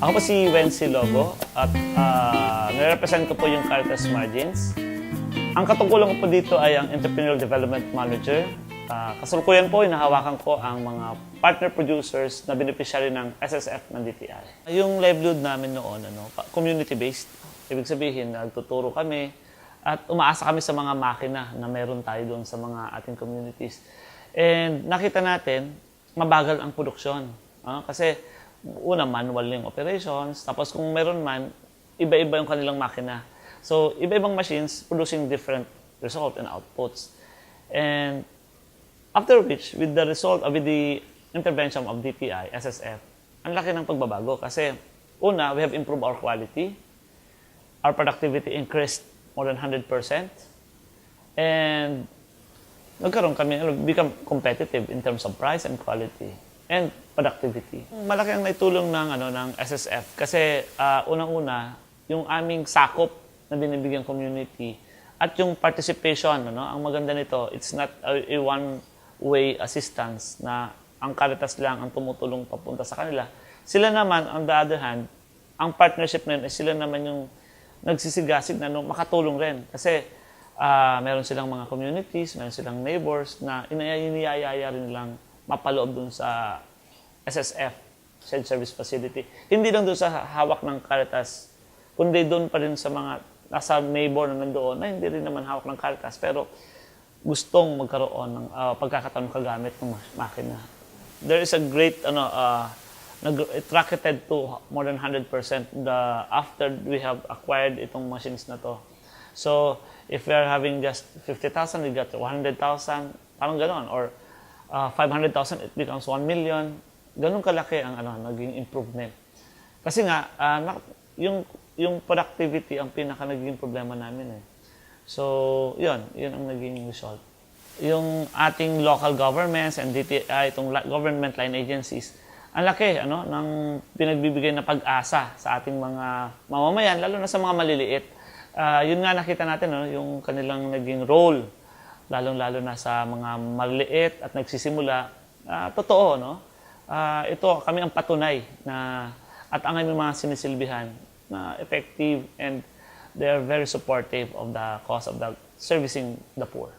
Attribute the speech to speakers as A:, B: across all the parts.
A: Ako po si Wency Lobo at nire-represent ko po yung Caritas Margins. Ang katungkulan ko po dito ay ang Entrepreneurial Development Manager. Kasalukuyan po, inahawakan ko ang mga partner producers na beneficiary ng SSF ng DTI. Yung livelihood namin noon, community-based. Ibig sabihin, nagtuturo kami at umaasa kami sa mga makina na meron tayo doon sa mga ating communities. And nakita natin, mabagal ang produksyon. Kasi una, manual yung operations. Tapos kung meron man, iba-iba yung kanilang makina. So, iba-ibang machines producing different result and outputs. And after which, with the result, with the intervention of DTI, SSF, ang laki ng pagbabago. Kasi una, we have improved our quality. Our productivity increased more than 100%. And nagkaroon kami, become competitive in terms of price and quality and productivity. Malaki ang naitulong ng SSF kasi unang-una, yung aming sakop na binibigyan community at yung participation, ang maganda nito, it's not a one-way assistance na ang Caritas lang ang tumutulong papunta sa kanila. Sila naman, on the other hand, ang partnership na yun, sila naman yung nagsisigasig na makatulong rin. Kasi meron silang mga communities, meron silang neighbors na iniyayaya rin nilang mapaloob dun sa SSF, Shared Service Facility. Hindi lang dun sa hawak ng Caritas, kundi dun pa rin sa mga nasa neighbor na nandoon na hindi rin naman hawak ng Caritas, pero gustong magkaroon ng pagkakataon kagamit ng makina. There is a great, it rocketed to more than 100% after we have acquired itong machines na to. So, if we are having just 50,000, we got 100,000, parang gano'n. Or 500,000, it becomes 1 million. Ganun kalaki ang naging improvement. Kasi nga, yung productivity ang pinaka naging problema namin. So, yun ang naging result. Yung ating local governments and DTI, itong government line agencies, ang laki ng pinagbibigay na pag-asa sa ating mga mamamayan, lalo na sa mga maliliit. Yun nga nakita natin, yung kanilang naging role, lalong-lalo na sa mga maliliit at nagsisimula. Totoo, ito kami ang patunay na at ang aming mga sinisilbihan na effective and they are very supportive of the cause of the servicing the poor.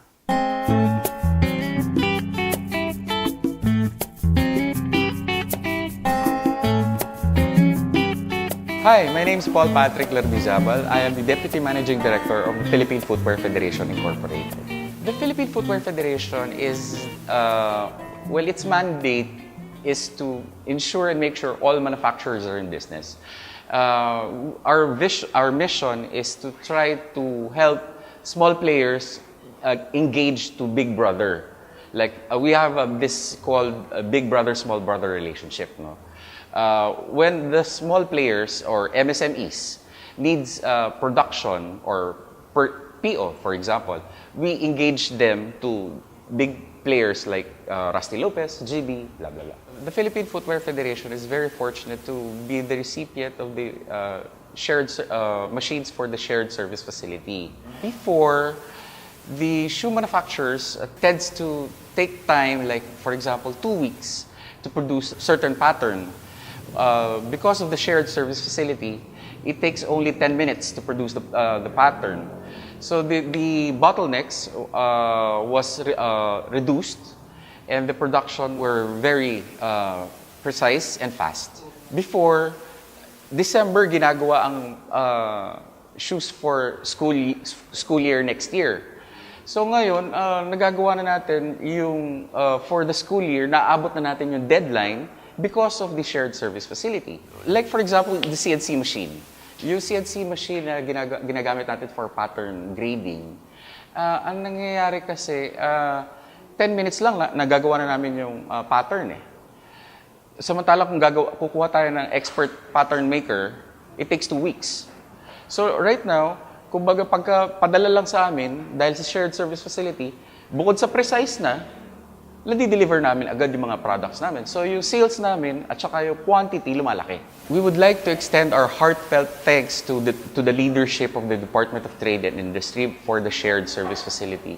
B: Hi, my name is Paul Patrick Larbizabal. I am the Deputy Managing Director of the Philippine Footwear Federation Incorporated. The Philippine Footwear Federation is, its mandate is to ensure and make sure all manufacturers are in business. Our mission is to try to help small players engage to Big Brother. Like, we have this called Big Brother, Small Brother relationship. When the small players or MSMEs needs production or PO, for example, we engage them to big players like Rusty Lopez, GB, blah, blah, blah. The Philippine Footwear Federation is very fortunate to be the recipient of the shared machines for the shared service facility. Before, the shoe manufacturers tends to take time, like for example, 2 weeks to produce a certain pattern. Because of the shared service facility, it takes only 10 minutes to produce the pattern. So the bottlenecks was reduced and the production were very precise and fast. Before, December ginagawa ang shoes for school year next year. So ngayon, nagagawa na natin yung for the school year, naabot na natin yung deadline because of the shared service facility. Like for example, the CNC machine. Yung CNC machine na ginagamit natin for pattern grading, ang nangyayari kasi, 10 minutes lang nagagawa na namin yung pattern . Samantala kung kukuha tayo ng expert pattern maker, it takes 2 weeks. So right now, kumbaga pagka padala lang sa amin, dahil sa shared service facility, bukod sa precise na, nadi-deliver namin agad yung mga products namin. So yung sales namin at saka yung quantity lumalaki. We would like to extend our heartfelt thanks to the leadership of the Department of Trade and Industry for the shared service facility.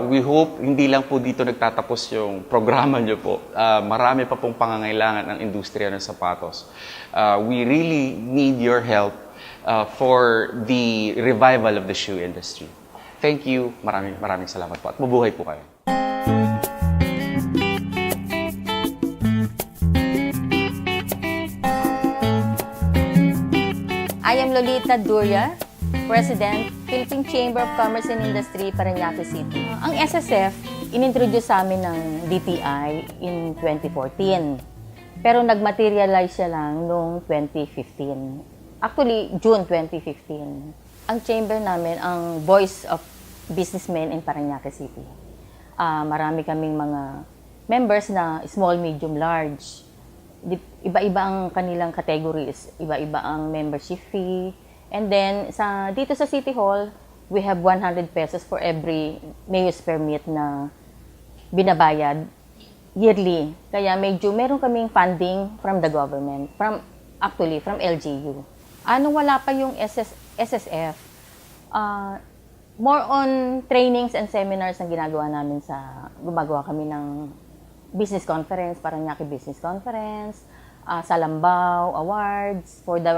B: We hope hindi lang po dito nagtatapos yung programa nyo po. Marami pa pong pangangailangan ng industriya ng sapatos. We really need your help for the revival of the shoe industry. Thank you. Maraming salamat po at mabuhay po kayo.
C: I am Lolita Duria, President, Philippine Chamber of Commerce and Industry, Parañaque City. Ang SSF, inintroduce sa amin ng DTI in 2014. Pero nagmaterialize siya lang noong 2015. Actually, June 2015. Ang chamber namin, ang voice of businessmen in Parañaque City. Marami kaming mga members na small, medium, large. Iba-iba ang kanilang categories, iba-iba ang membership fee. And then, dito sa City Hall, we have 100 pesos for every mayor's permit na binabayad yearly. Kaya meron kaming funding from the government, from LGU. Wala pa yung SSF, more on trainings and seminars na gumagawa kami ng business conference, Parañaque Business Conference, Salambao Awards for the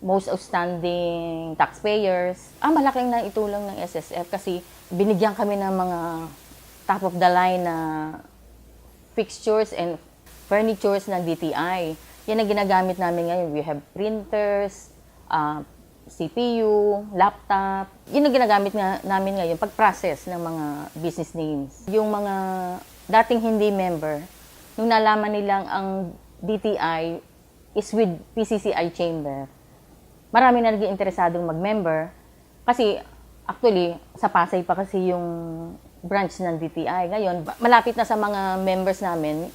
C: most outstanding taxpayers. Malaking na itulong ng SSF kasi binigyan kami ng mga top of the line na fixtures and furnitures ng DTI. Yan ang ginagamit namin ngayon. We have printers, CPU, laptop. Yun ang ginagamit namin ngayon pag-process ng mga business names. Yung mga dating hindi member, nung nalaman nilang ang DTI is with PCCI Chamber, marami na naging interesadong mag-member kasi actually sa Pasay pa kasi yung branch ng DTI. Ngayon, malapit na sa mga members namin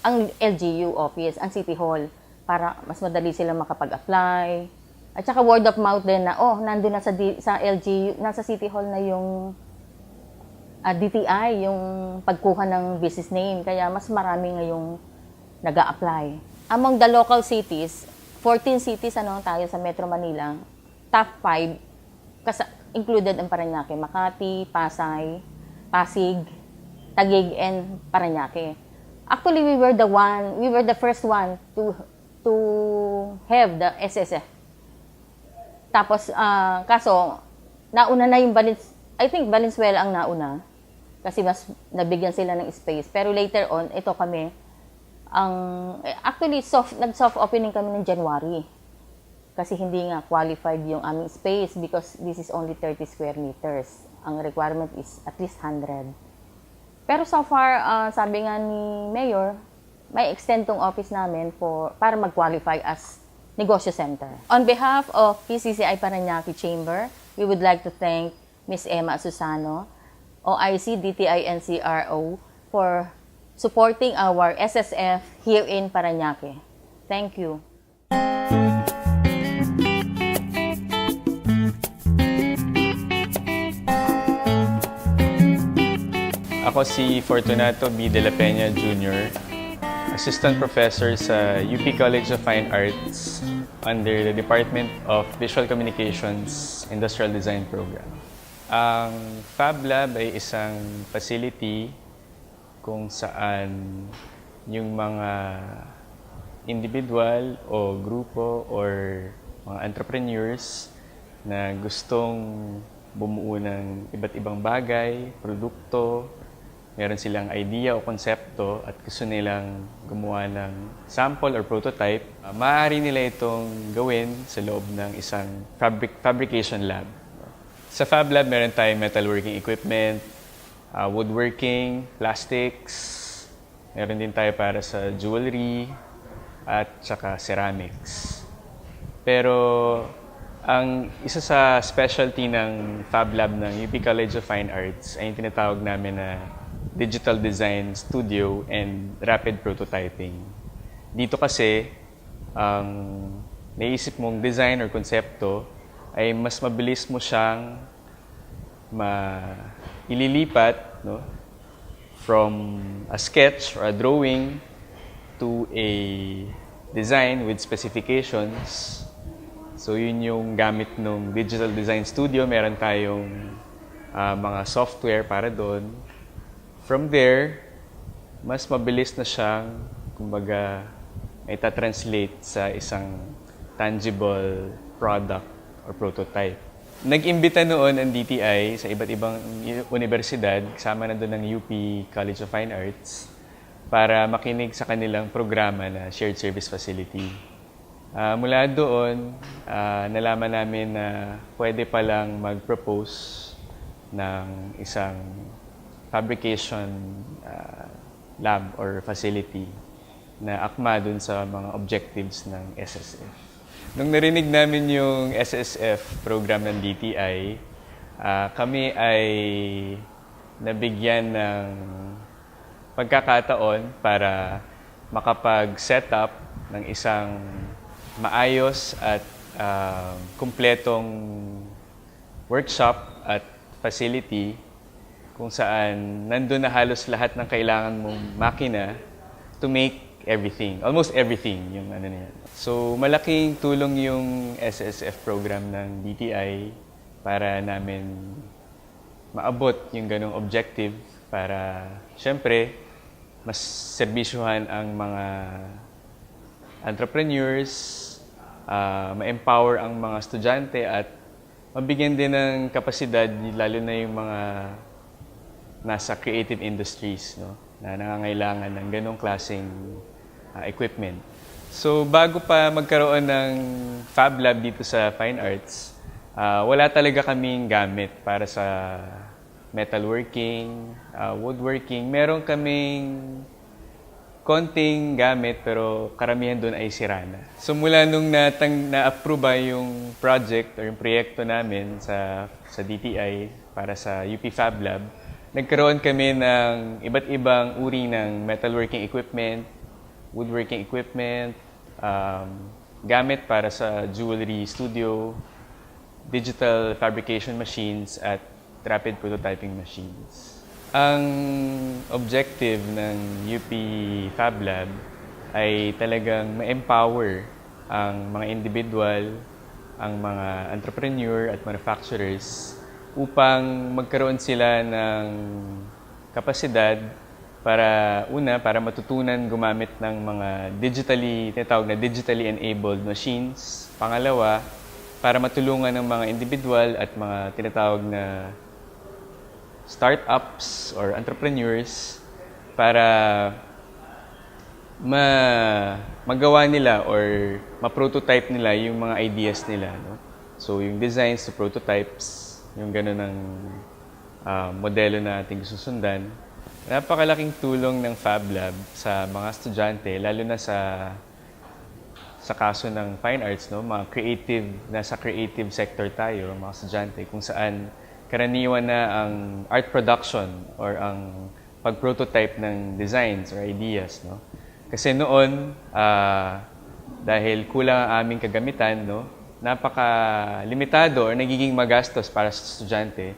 C: ang LGU office, ang City Hall, para mas madali sila makapag-apply. At saka word of mouth din na, nandun na sa LGU, nasa City Hall na yung DTI, yung pagkuha ng business name. Kaya mas marami ngayong nag-a-apply. Among the local cities, 14 cities tayo sa Metro Manila, top 5, included ang Parañaque, Makati, Pasay, Pasig, Taguig, and Parañaque. Actually, we were the first one to have the SSF. Tapos, kaso, nauna na yung I think Valenzuela ang nauna. Kasi mas nabigyan sila ng space. Pero later on, ito kami, actually, nag-soft opening kami ng January. Kasi hindi nga qualified yung aming space because this is only 30 square meters. Ang requirement is at least 100. Pero so far, sabi nga ni Mayor, may extend tong office namin para mag-qualify as negosyo center. On behalf of PCCI Parañaque Chamber, we would like to thank Ms. Emma Susano, OIC, DTI, NCRO, for supporting our SSF here in Parañaque. Thank you.
D: Ako si Fortunato B. De La Peña Jr., Assistant Professor sa UP College of Fine Arts under the Department of Visual Communications Industrial Design Program. Ang Fab Lab ay isang facility kung saan yung mga individual o grupo or mga entrepreneurs na gustong bumuo ng iba't ibang bagay, produkto, meron silang idea o konsepto at gusto nilang gumawa ng sample or prototype, maaari nila itong gawin sa loob ng isang fabrication lab. Sa Fab Lab, meron tayong metalworking equipment, woodworking, plastics, meron din tayo para sa jewelry at saka ceramics. Pero ang isa sa specialty ng Fab Lab ng UP College of Fine Arts ay yung tinatawag namin na Digital Design Studio and Rapid Prototyping. Dito kasi, ang naisip mong design or konsepto ay mas mabilis mo siyang ililipat, no? from a sketch or a drawing to a design with specifications. So yun yung gamit ng Digital Design Studio. Meron tayong mga software para doon. From there, mas mabilis na siyang, kumbaga, translate sa isang tangible product or prototype. Nag-imbita noon ang DTI sa iba't ibang universidad, kasama na doon ng UP College of Fine Arts, para makinig sa kanilang programa na Shared Service Facility. Mula doon, nalaman namin na pwede palang mag-propose ng isang fabrication lab or facility na akma dun sa mga objectives ng SSF. Nung narinig namin yung SSF program ng DTI, kami ay nabigyan ng pagkakataon para makapag-set up ng isang maayos at kumpletong workshop at facility kung saan nandun na halos lahat ng kailangan mong makina to make everything, almost everything yung ano niya. So malaking tulong yung SSF program ng DTI para namin maabot yung ganong objective para syempre mas serbisyuhan ang mga entrepreneurs, ma-empower ang mga estudyante at mabigyan din ng kapasidad lalo na yung mga nasa creative industries, no, na nangangailangan ng ganong klaseng equipment. So bago pa magkaroon ng Fab Lab dito sa Fine Arts, wala talaga kaming gamit para sa metalworking, woodworking. Meron kaming konting gamit pero karamihan doon ay sira na. So mula nung na-approve yung project or yung proyekto namin sa DTI para sa UP Fab Lab, nagkaroon kami ng iba't ibang uri ng metalworking equipment, woodworking equipment, gamit para sa jewelry studio, digital fabrication machines, at rapid prototyping machines. Ang objective ng UP Fab Lab ay talagang ma-empower ang mga individual, ang mga entrepreneur at manufacturers upang magkaroon sila ng kapasidad para matutunan gumamit ng mga tinatawag na digitally enabled machines. Pangalawa, para matulungan ng mga individual at mga tinatawag na startups or entrepreneurs para magawa nila or ma-prototype nila yung mga ideas nila. No? So yung designs to prototypes, yung gano'n ng modelo na ating susundan. Napakalaking tulong ng Fab Lab sa mga estudyante, lalo na sa kaso ng Fine Arts, no? Mga creative, nasa creative sector tayo, mga estudyante, kung saan karaniwan na ang art production or ang pag-prototype ng designs or ideas. No? Kasi noon, dahil kulang ang aming kagamitan, no? Napaka-limitado or nagiging magastos para sa estudyante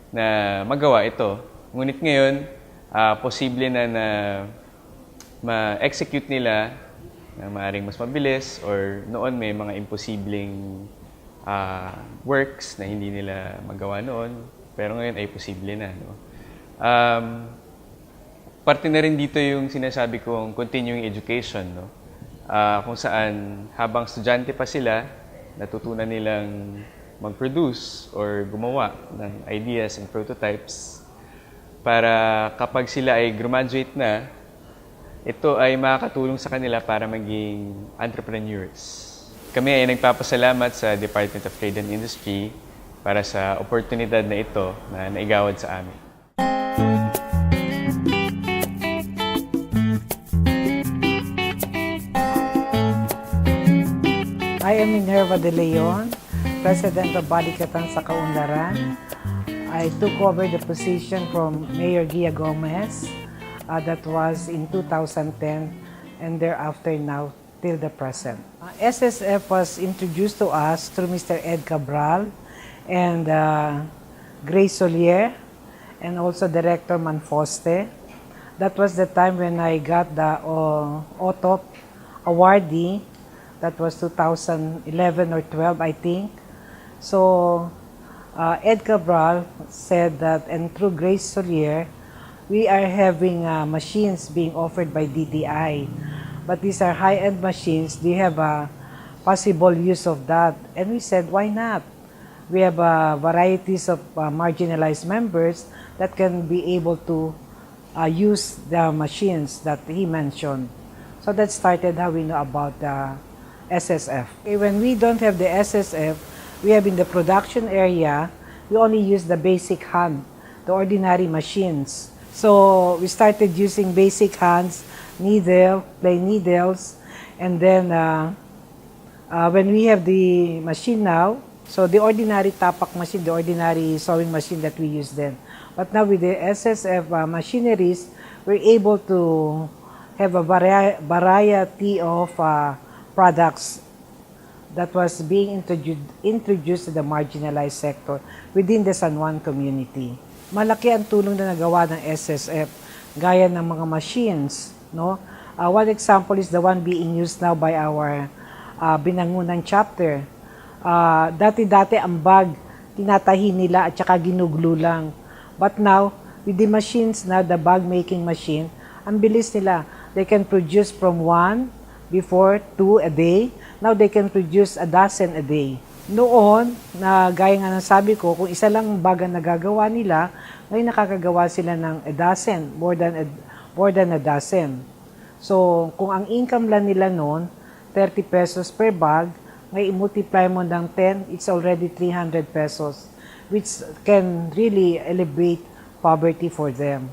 D: na magawa ito. Ngunit ngayon, posible na ma-execute nila na maaaring mas mabilis or noon may mga imposibleng works na hindi nila magawa noon, pero ngayon ay posible na. No? Parte na rin dito yung sinasabi kong continuing education, no? Kung saan habang estudyante pa sila, natutunan nilang mag-produce or gumawa ng ideas and prototypes para kapag sila ay graduate na, ito ay makakatulong sa kanila para maging entrepreneurs. Kami ay nagpapasalamat sa Department of Trade and Industry para sa oportunidad na ito na naigawad sa amin.
E: I am Minerva De Leon, President of Balikatan sa Kaunlaran. I took over the position from Mayor Gia Gomez. That was in 2010 and thereafter now till the present. SSF was introduced to us through Mr. Ed Cabral and Grace Solier and also Director Manfoste. That was the time when I got the OTOP awardee. That was 2011 or 12, I think. So, Ed Cabral said that, and through Grace Solier, we are having machines being offered by DTI. But these are high-end machines. Do you have a possible use of that? And we said, why not? We have varieties of marginalized members that can be able to use the machines that he mentioned. So that started how we know about the SSF. When we don't have the SSF, we have in the production area, we only use the basic hand, the ordinary machines. So we started using basic hands, plain needles, and then when we have the machine now, so the ordinary tapak machine, the ordinary sewing machine that we use then. But now with the SSF machineries, we're able to have a variety of products that was being introduced to the marginalized sector within the San Juan community. Malaki ang tulong na nagawa ng SSF, gaya ng mga machines. No? One example is the one being used now by our Binangunan chapter. Dati-dati ang bag, tinatahi nila at saka ginuglo lang. But now, with the machines now, the bag making machine, ang bilis nila. They can produce from 1, before 2 a day. Now they can produce a dozen a day. Noon, na gaya nga ng sabi ko, kung isa lang bag ang nagagawa nila, ngayon nakakagawa sila ng a dozen, more than a dozen. So, kung ang income lang nila noon, 30 pesos per bag, ngayon multiply mo ng 10, it's already 300 pesos, which can really elevate poverty for them.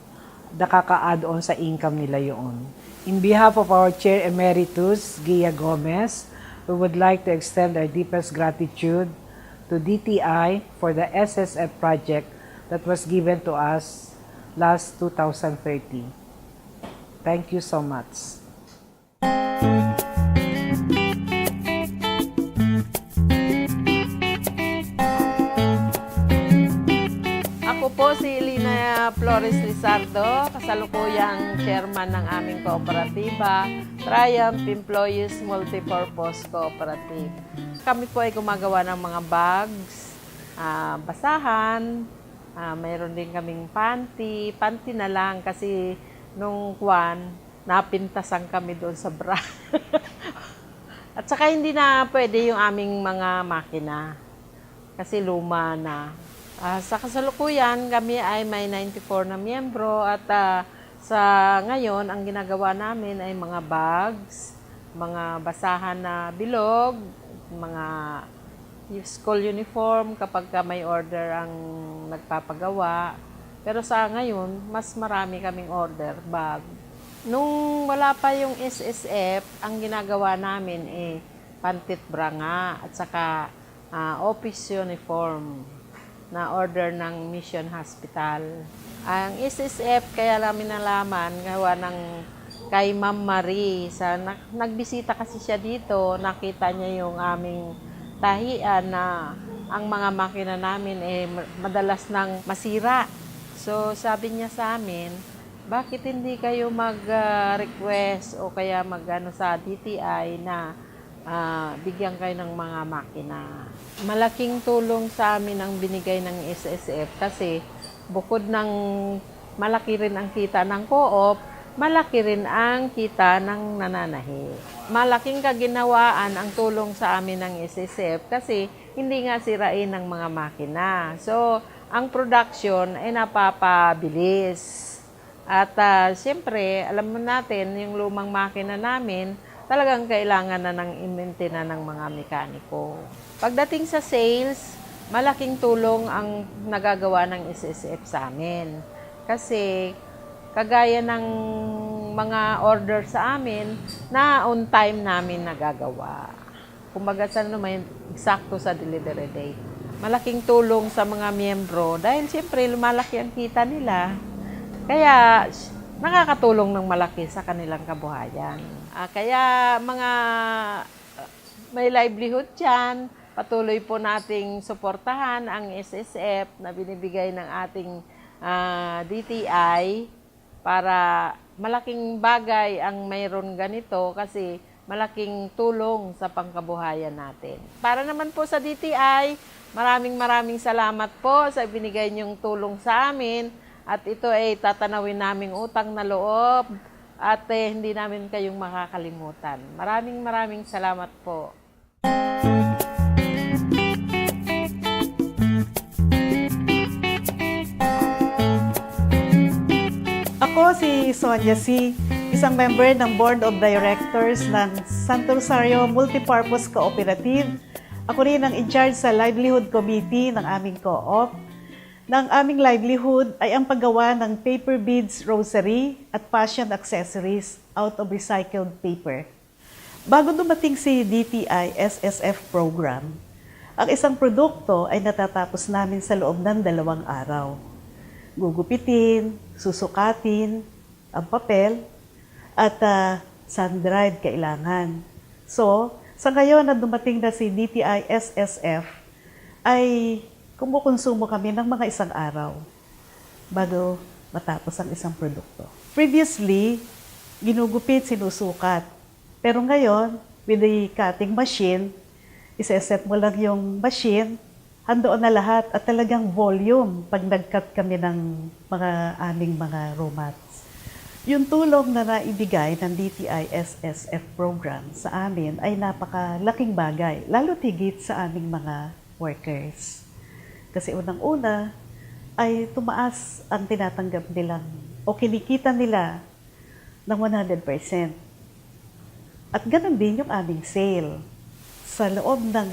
E: Nakaka-add on sa income nila yun. In behalf of our Chair Emeritus, Gia Gomez, we would like to extend our deepest gratitude to DTI for the SSF project that was given to us last 2030. Thank you so much.
F: Ako po si Elina Flores Lizardo, kasalukuyang chairman ng aming kooperatiba, Triumph Employees Multipurpose Cooperative. Kami po ay gumagawa ng mga bags, basahan, mayroon din kaming panty na lang kasi nung napintasan kami doon sa bra. At saka hindi na pwede yung aming mga makina kasi luma na. Sa kasalukuyan, kami ay may 94 na miyembro at sa ngayon, ang ginagawa namin ay mga bags, mga basahan na bilog, mga school uniform kapag may order ang nagpapagawa. Pero sa ngayon, mas marami kaming order bag. Nung wala pa yung SSF, ang ginagawa namin ay pantit branga at saka office uniform na order ng Mission Hospital. Ang SSF, kaya namin nalaman, gawa ng kay Ma'am Marie. Nagbisita kasi siya dito, nakita niya yung aming tahian na ang mga makina namin madalas nang masira. So sabi niya sa amin, bakit hindi kayo mag-request o kaya sa DTI na bigyan kayo ng mga makina. Malaking tulong sa amin ang binigay ng SSF kasi bukod ng malaki rin ang kita ng co-op, malaki rin ang kita ng nananahi. Malaking kaginawaan ang tulong sa amin ng SSF kasi hindi nga sirain ng mga makina. So, ang production ay napapabilis. At siyempre, alam mo natin, yung lumang makina namin, talagang kailangan na ng i-maintain ng mga mekaniko. Pagdating sa sales, malaking tulong ang nagagawa ng SSF sa amin. Kasi kagaya ng mga order sa amin na on time namin nagagawa. Kumbaga sa naman, eksakto sa delivery date. Malaking tulong sa mga miyembro dahil siyempre lumalaki ang kita nila. Kaya nakakatulong ng malaki sa kanilang kabuhayan. Kaya mga may livelihood dyan, patuloy po nating suportahan ang SSF na binibigay ng ating DTI para malaking bagay ang mayroon ganito kasi malaking tulong sa pangkabuhayan natin. Para naman po sa DTI, maraming salamat po sa binigay niyong tulong sa amin at ito ay tatanawin naming utang na loob at hindi namin kayong makakalimutan. Maraming salamat po.
G: Ako si Sonia C., isang member ng Board of Directors ng Santo Rosario Multipurpose Cooperative. Ako rin ang in-charge sa Livelihood Committee ng aming co-op. Ng aming livelihood ay ang paggawa ng paper beads, rosary at fashion accessories out of recycled paper. Bago dumating si DTI SSF program, ang isang produkto ay natatapos namin sa loob ng 2 araw. Gugupitin, susukatin, ang papel, at sun-dried kailangan. So, sa ngayon na dumating na si DTI SSF, ay kumukonsumo kami ng mga 1 araw bago matapos ang isang produkto. Previously, ginugupit, sinusukat. Pero ngayon, with the cutting machine, iseset mo lang yung machine, handoon na lahat at talagang volume pag nag-cut kami ng aming mga raw mats. Yung tulong na naibigay ng DTI SSF program sa amin ay napakalaking bagay, lalo tigit sa aming mga workers. Kasi unang-una ay tumaas ang tinatanggap nilang o kinikita nila ng 100%. At ganun din yung aming sale. Sa loob ng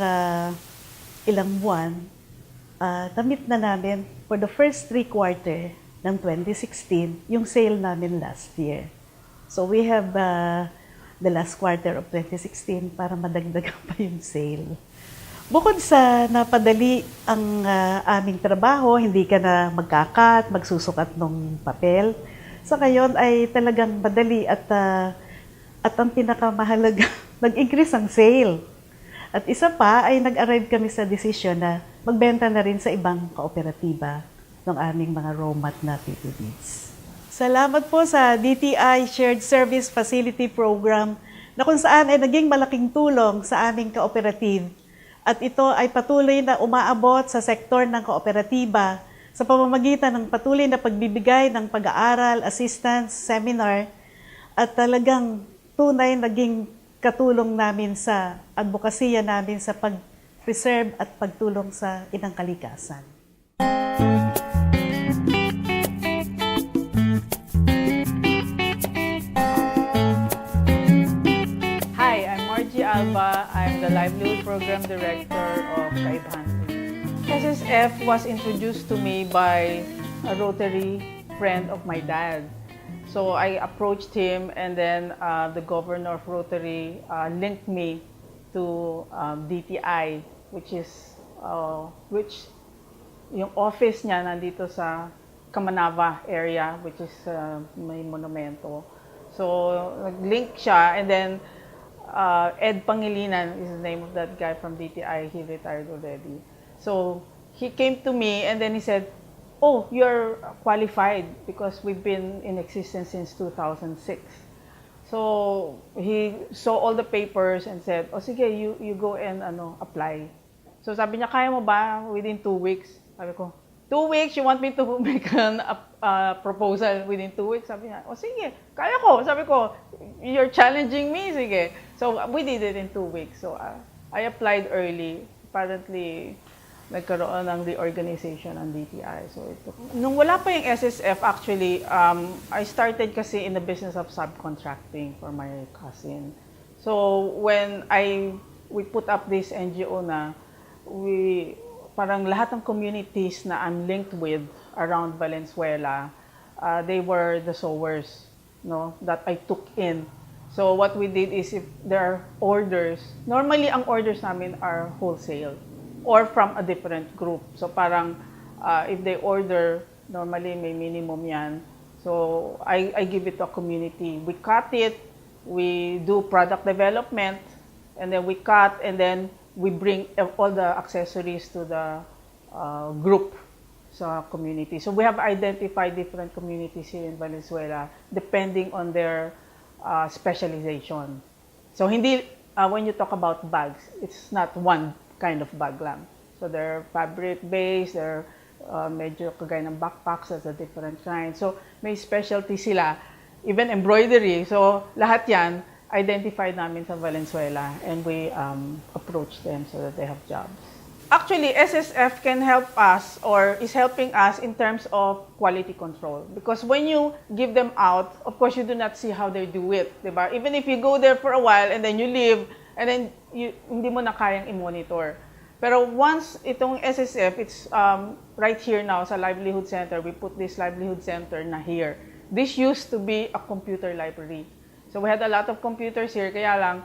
G: ilang buwan, na-meet na namin for the first 3 quarter ng 2016 yung sale namin last year. So we have the last quarter of 2016 para madagdagan pa yung sale. Bukod sa napadali ang aming trabaho, hindi ka na magkakat, magsusukat ng papel. Sa ngayon ay talagang madali at ang pinakamahalaga, nag-increase ang sale. At isa pa ay nag-arrive kami sa desisyon na magbenta na rin sa ibang kooperatiba ng aming mga raw mat na paper beads. Salamat po sa DTI Shared Service Facility Program na kung saan ay naging malaking tulong sa aming kooperative. At ito ay patuloy na umaabot sa sektor ng kooperatiba sa pamamagitan ng patuloy na pagbibigay ng pag-aaral, assistance, seminar, at talagang tunay naging katulong namin sa advokasya namin sa pag-preserve at pagtulong sa inang kalikasan.
H: Alba. I'm the Livelihood Program Director of Kaibhante. SSF was introduced to me by a Rotary friend of my dad. So I approached him and then the governor of Rotary linked me to DTI, which yung office niya nandito sa Kamanava area, which is may monumento. So nag-link siya and then Ed Pangilinan is the name of that guy from DTI. He retired already. So he came to me and then he said, "Oh, you're qualified because we've been in existence since 2006." So he saw all the papers and said, "Oh, sige, you go and apply." So sabi niya, "Kaya mo ba within 2 weeks?" Sabi ko, 2 weeks? You want me to make a proposal within 2 weeks? Sabi niya, "Oh, sige, kaya ko." Sabi ko, "You're challenging me, sige." So we did it in 2 weeks. So I applied early. Apparently, nagkaroon ng reorganization ng DTI. So nung wala pa yung SSF, actually, I started kasi in the business of subcontracting for my cousin. So when we put up this NGO na, parang lahat ng communities na I'm linked with around Valenzuela, they were the sewers, no, that I took in. So what we did is if there are orders, normally ang orders namin are wholesale or from a different group. So parang if they order, normally may minimum yan. So I give it to a community. We cut it, we do product development, and then we cut, and then we bring all the accessories to the group. sa community. So we have identified different communities here in Valenzuela depending on their specialization. So hindi, when you talk about bags, it's not one kind of bag lang. So they're fabric-based, they're medyo kagaya ng backpacks, that's a different kind. So may specialty sila, even embroidery. So lahat yan, identified namin sa Valenzuela and we approach them so that they have jobs. Actually, SSF can help us or is helping us in terms of quality control. Because when you give them out, of course, you do not see how they do it. Diba? Even if you go there for a while and then you leave and then hindi mo na kayang i-monitor. Pero once itong SSF, it's right here now sa Livelihood Center. We put this Livelihood Center na here. This used to be a computer library. So we had a lot of computers here, kaya lang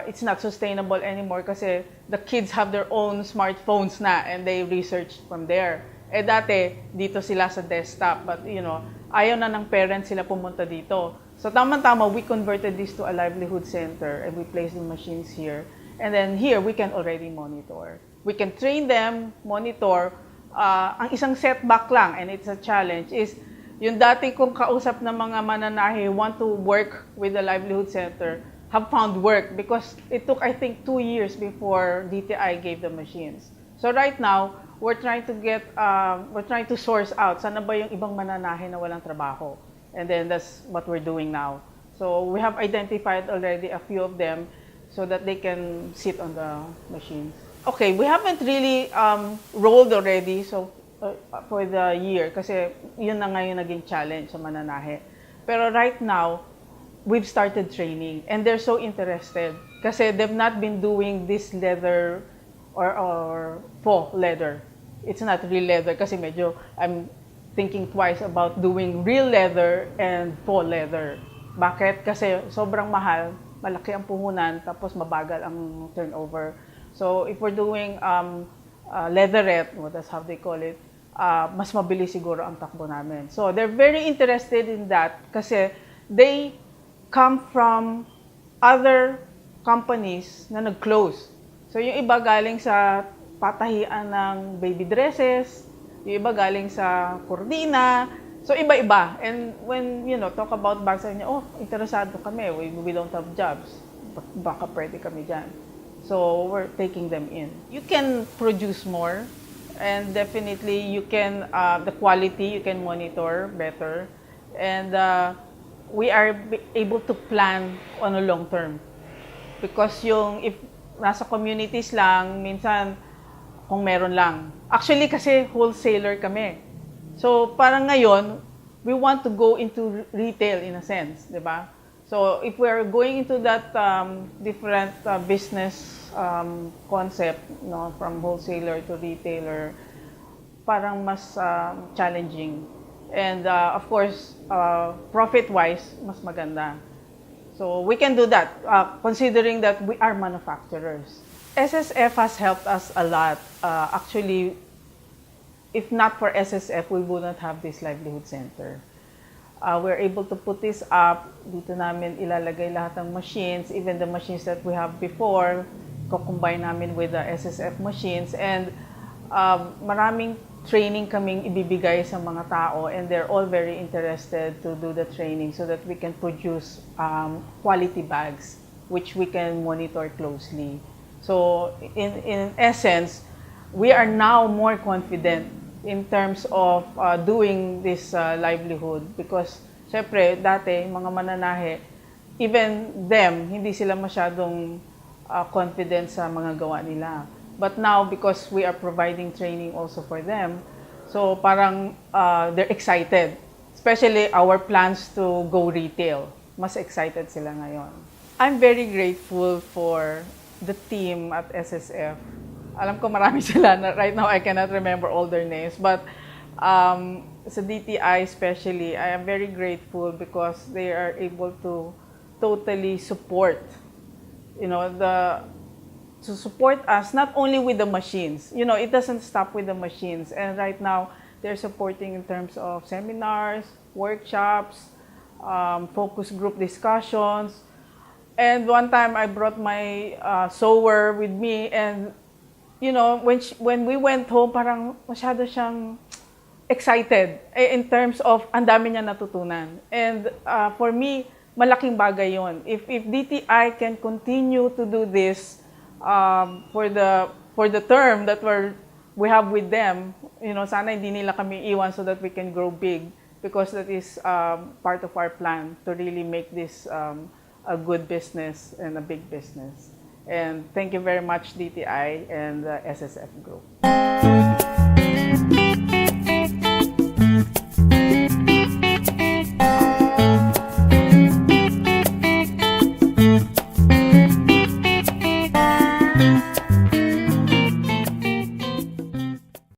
H: it's not sustainable anymore kasi the kids have their own smartphones na and they research from there. Eh dati, dito sila sa desktop, but you know, ayaw na ng parents sila pumunta dito. So tama-tama, we converted this to a livelihood center and we placed the machines here. And then here, we can already monitor. We can train them, monitor. Ang isang setback lang, and it's a challenge, is yung dati kong kausap na mga mananahe want to work with the livelihood center, have found work because it took, I think, 2 years before DTI gave the machines. So right now, we're trying to source out sana ba yung ibang mananahe na walang trabaho. And then that's what we're doing now. So we have identified already a few of them so that they can sit on the machines. Okay, we haven't really rolled already so for the year kasi yun na nga yung naging challenge sa mananahe. Pero right now, we've started training and they're so interested kasi they've not been doing this leather or faux leather. It's not real leather kasi medyo I'm thinking twice about doing real leather and faux leather. Bakit? Kasi sobrang mahal, malaki ang puhunan, tapos mabagal ang turnover. So if we're doing leatherette, that's how they call it, mas mabilis siguro ang takbo namin. So they're very interested in that kasi they come from other companies na nag-close. So yung iba galing sa patahian ng baby dresses, yung iba galing sa kordina, so iba-iba. And when, you know, talk about bags, sabi niya, oh, interesado kami, we don't have jobs. Baka pwede kami dyan. So we're taking them in. You can produce more and definitely you can, the quality you can monitor better. And we are able to plan on a long term. Because yung, if nasa communities lang, minsan, kung meron lang. Actually, kasi wholesaler kami. So, parang ngayon, we want to go into retail in a sense, di ba? So, if we are going into that different business concept, no, from wholesaler to retailer, parang mas challenging. And of course, profit-wise, mas maganda. So we can do that, considering that we are manufacturers. SSF has helped us a lot. Actually, if not for SSF, we wouldn't have this livelihood center. We're able to put this up. Dito namin ilalagay lahat ng machines, even the machines that we have before, ko-combine namin with the SSF machines. And maraming training kaming ibibigay sa mga tao and they're all very interested to do the training so that we can produce quality bags which we can monitor closely. So in essence, we are now more confident in terms of doing this livelihood because syempre dati mga mananahe, even them, hindi sila masyadong confident sa mga gawa nila. But now, because we are providing training also for them, so parang they're excited. Especially our plans to go retail. Mas excited sila ngayon. I'm very grateful for the team at SSF. Alam ko marami sila. Right now, I cannot remember all their names. But sa DTI especially, I am very grateful because they are able to totally support, you know, to support us, not only with the machines. You know, it doesn't stop with the machines. And right now, they're supporting in terms of seminars, workshops, focus group discussions. And one time, I brought my sewer with me. And, you know, when we went home, parang masyado siyang excited in terms of ang dami niya natutunan. And for me, malaking bagay yon. If DTI can continue to do this for the term that we have with them, sana hindi nila kami iwan so that we can grow big, because that is part of our plan to really make this a good business and a big business. And thank you very much, DTI and the SSF Group.